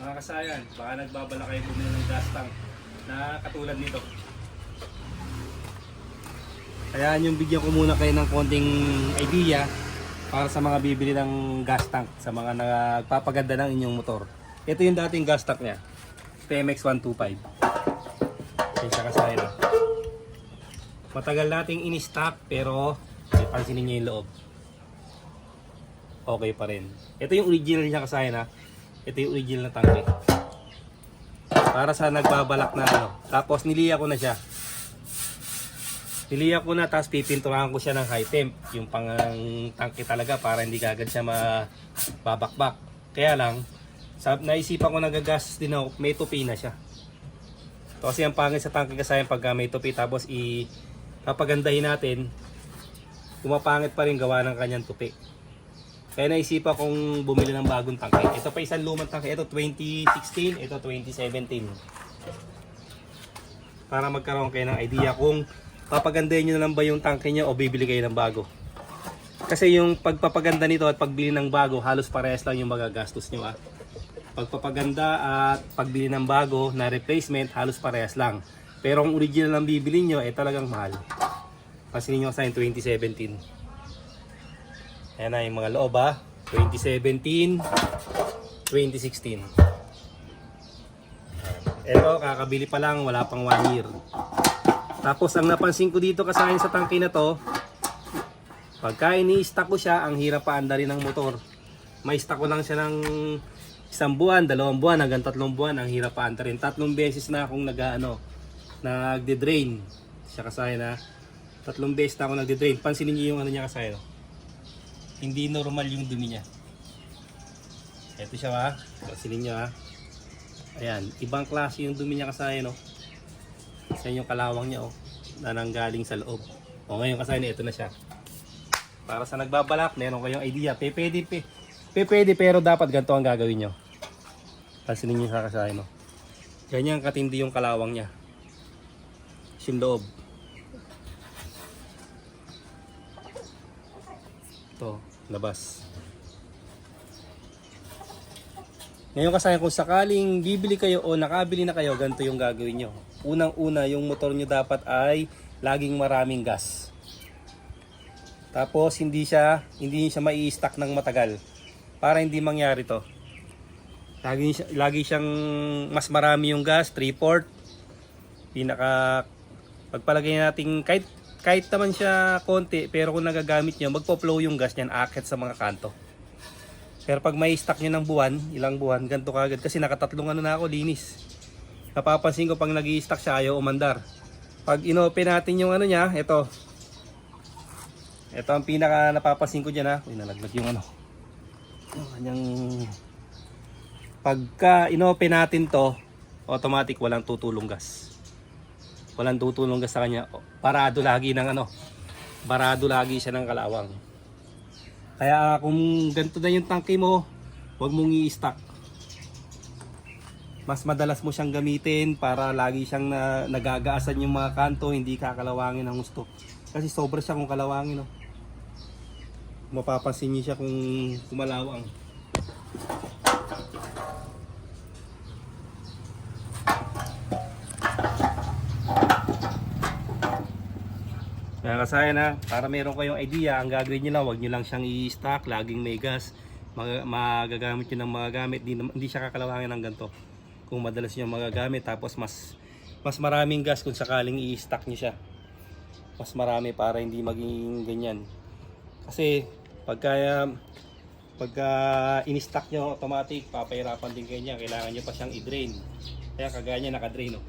Mga kasayan, baka nagbabala kayo bumili ng gas tank na katulad nito. Kaya yung bigyan ko muna kayo ng konting idea para sa mga bibili ng gas tank, sa mga nagpapaganda ng inyong motor. Ito yung dating gas tank niya, TMX 125. Kaya kasayan. Matagal nating in-stock pero pansinin niyo yung loob. Okay pa rin. Ito yung original niya kasayan ha. Ito yung original na tangke. Para sa nagbabalak na ano. Tapos niliya ko na siya. Niliya ko na tapos pipinturahan ko siya ng high temp. Yung pang tangke talaga para hindi kagad siya mababakbak. Kaya lang, naisipan ko nagagastos din ako, may tupi na siya. So, kasi ang pangit sa tangke kasayan pag may tupi tapos papagandahin natin, pumapangit pa rin gawa ng kanyang tupi. Kaya naisipan kong bumili ng bagong tangke. Ito pa isang lumang tangke. Ito 2016, ito 2017. Para magkaroon kayo ng idea kung papagandahin nyo na lang ba yung tangke nyo o bibili kayo ng bago. Kasi yung pagpapaganda nito at pagbili ng bago, halos parehas lang yung magagastos nyo. Pagpapaganda at pagbili ng bago na replacement, halos parehas lang. Pero ang original ang bibili nyo, talagang mahal. Pansinin nyo sa 2017. Ayan na yung mga loob 2017, 2016. Ito, kakabili pa lang, wala pang 1 year. Tapos ang napansin ko dito kasayan sa tangke na to, pagka ini-stack ko siya, ang hirap pa andarin ng motor. May stack ko lang siya ng 1 buwan, 2 buwan, hanggang 3 buwan, ang hirap pa andarin. 3 beses na akong nagde-drain. Siya kasayan 3 beses na ako nagde-drain. Pansinin niyo yung ano niya kasayan. Hindi normal yung dumi niya. Ito siya pansinin niyo Ayan, ibang klase yung dumi niya kasayan Sa yung kalawang niya na nanggaling sa loob. Ngayon kasayan ito na siya. Para sa nagbabalak, meron kayong idea. Pwede pero dapat ganito ang gagawin niyo. Pansinin niyo sa kasayan Ganyan katindi yung kalawang niya. Yung loob. Ito, labas. Ngayon kasayan, kung sakaling bibili kayo o nakabili na kayo, ganito yung gagawin nyo. Unang-una, yung motor nyo dapat ay laging maraming gas. Tapos hindi siya mai-stack ng matagal. Para hindi mangyari to. Lagi siyang mas marami yung gas, 3/4. Pagpalagay natin kahit naman siya konti, pero kung nagagamit nyo, magpo-flow yung gas niyan, akit sa mga kanto. Pero pag may stock nyo ng buwan, ilang buwan, ganito kagad. Kasi nakatatlong na ako, linis. Napapansin ko pag nag-i-stock siya, ayaw umandar. Pag inopen natin yung niya, ito ang pinaka napapansin ko dyan Uy, nalaglag yung yung kanyang... Pagka inopen natin to, automatic walang tutulong gas. Walang tutulong gas sa kanya. Barado lagi barado lagi siya ng kalawang. Kaya kung ganito na yung tangke mo, huwag mong i-stock. Mas madalas mo siyang gamitin para lagi siyang nagagaasan yung mga kanto, hindi kakalawangin ang gusto. Kasi sobra siya kung kalawangin. Mapapansin niyo siya kung kumalawang. Kaya kasayan para meron kayong idea, ang gagawin nyo lang, huwag nyo lang siyang i-stock, laging may gas, magagamit nyo ng mga gamit, hindi siya kakalawangin ng ganito. Kung madalas nyo magagamit, tapos mas maraming gas kung sakaling i-stock nyo siya. Mas marami para hindi maging ganyan. Kasi pagka in-stock nyo automatic, papahirapan din kayo niya, kailangan nyo pa siyang i-drain. Kaya kagaya niya naka-drain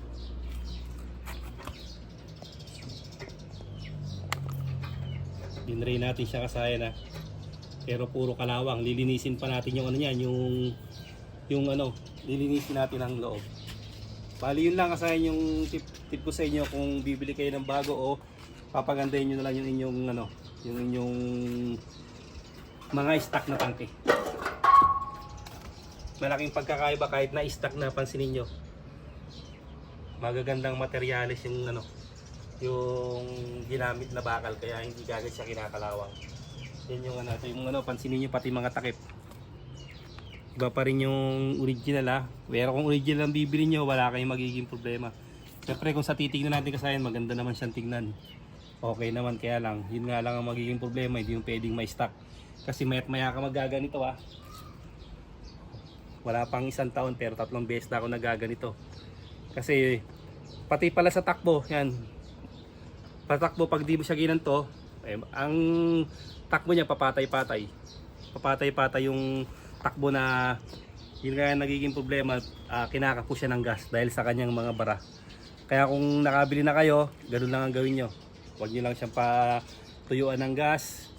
Dinrain natin siya kasayan pero puro kalawang. Lilinisin pa natin yung niyan, yung lilinisin natin ang loob. Bali yun lang kasayan yung tip ko sa inyo kung bibili kayo ng bago o papagandahin niyo na lang yung inyong mga stock na tangke. Malaking pagkakaiba kahit na stock na, pansinin niyo. Magagandang materyales yung ginamit na bakal, kaya hindi kagad siya kinakalawang. Yan yung pansinin niyo pati mga takip. Iba pa rin yung original ha. Pero kung original ang bibili nyo, wala kayong magiging problema. Siyempre kung sa titignan natin kasayan, maganda naman siyang tignan. Okay naman, kaya lang, yun nga lang ang magiging problema, hindi yung pwedeng may stock. Kasi maya't maya ka magaganito ha. Wala pang isang taon pero 3 beses na ako nagaganito. Kasi pati pala sa takbo, yan. Patakbo pag di mo siya ginanto, ang takbo niya papatay-patay. Papatay-patay yung takbo na yun nga nagiging problema, kinakapo siya ng gas dahil sa kanyang mga bara. Kaya kung nakabili na kayo, ganoon lang ang gawin nyo. Huwag nyo lang siyang patuyuan ng gas.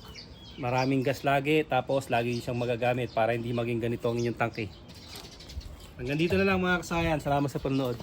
Maraming gas lagi, tapos lagi siyang magagamit para hindi maging ganito ang inyong tangke. Hanggang dito na lang mga kasayan. Salamat sa panonood.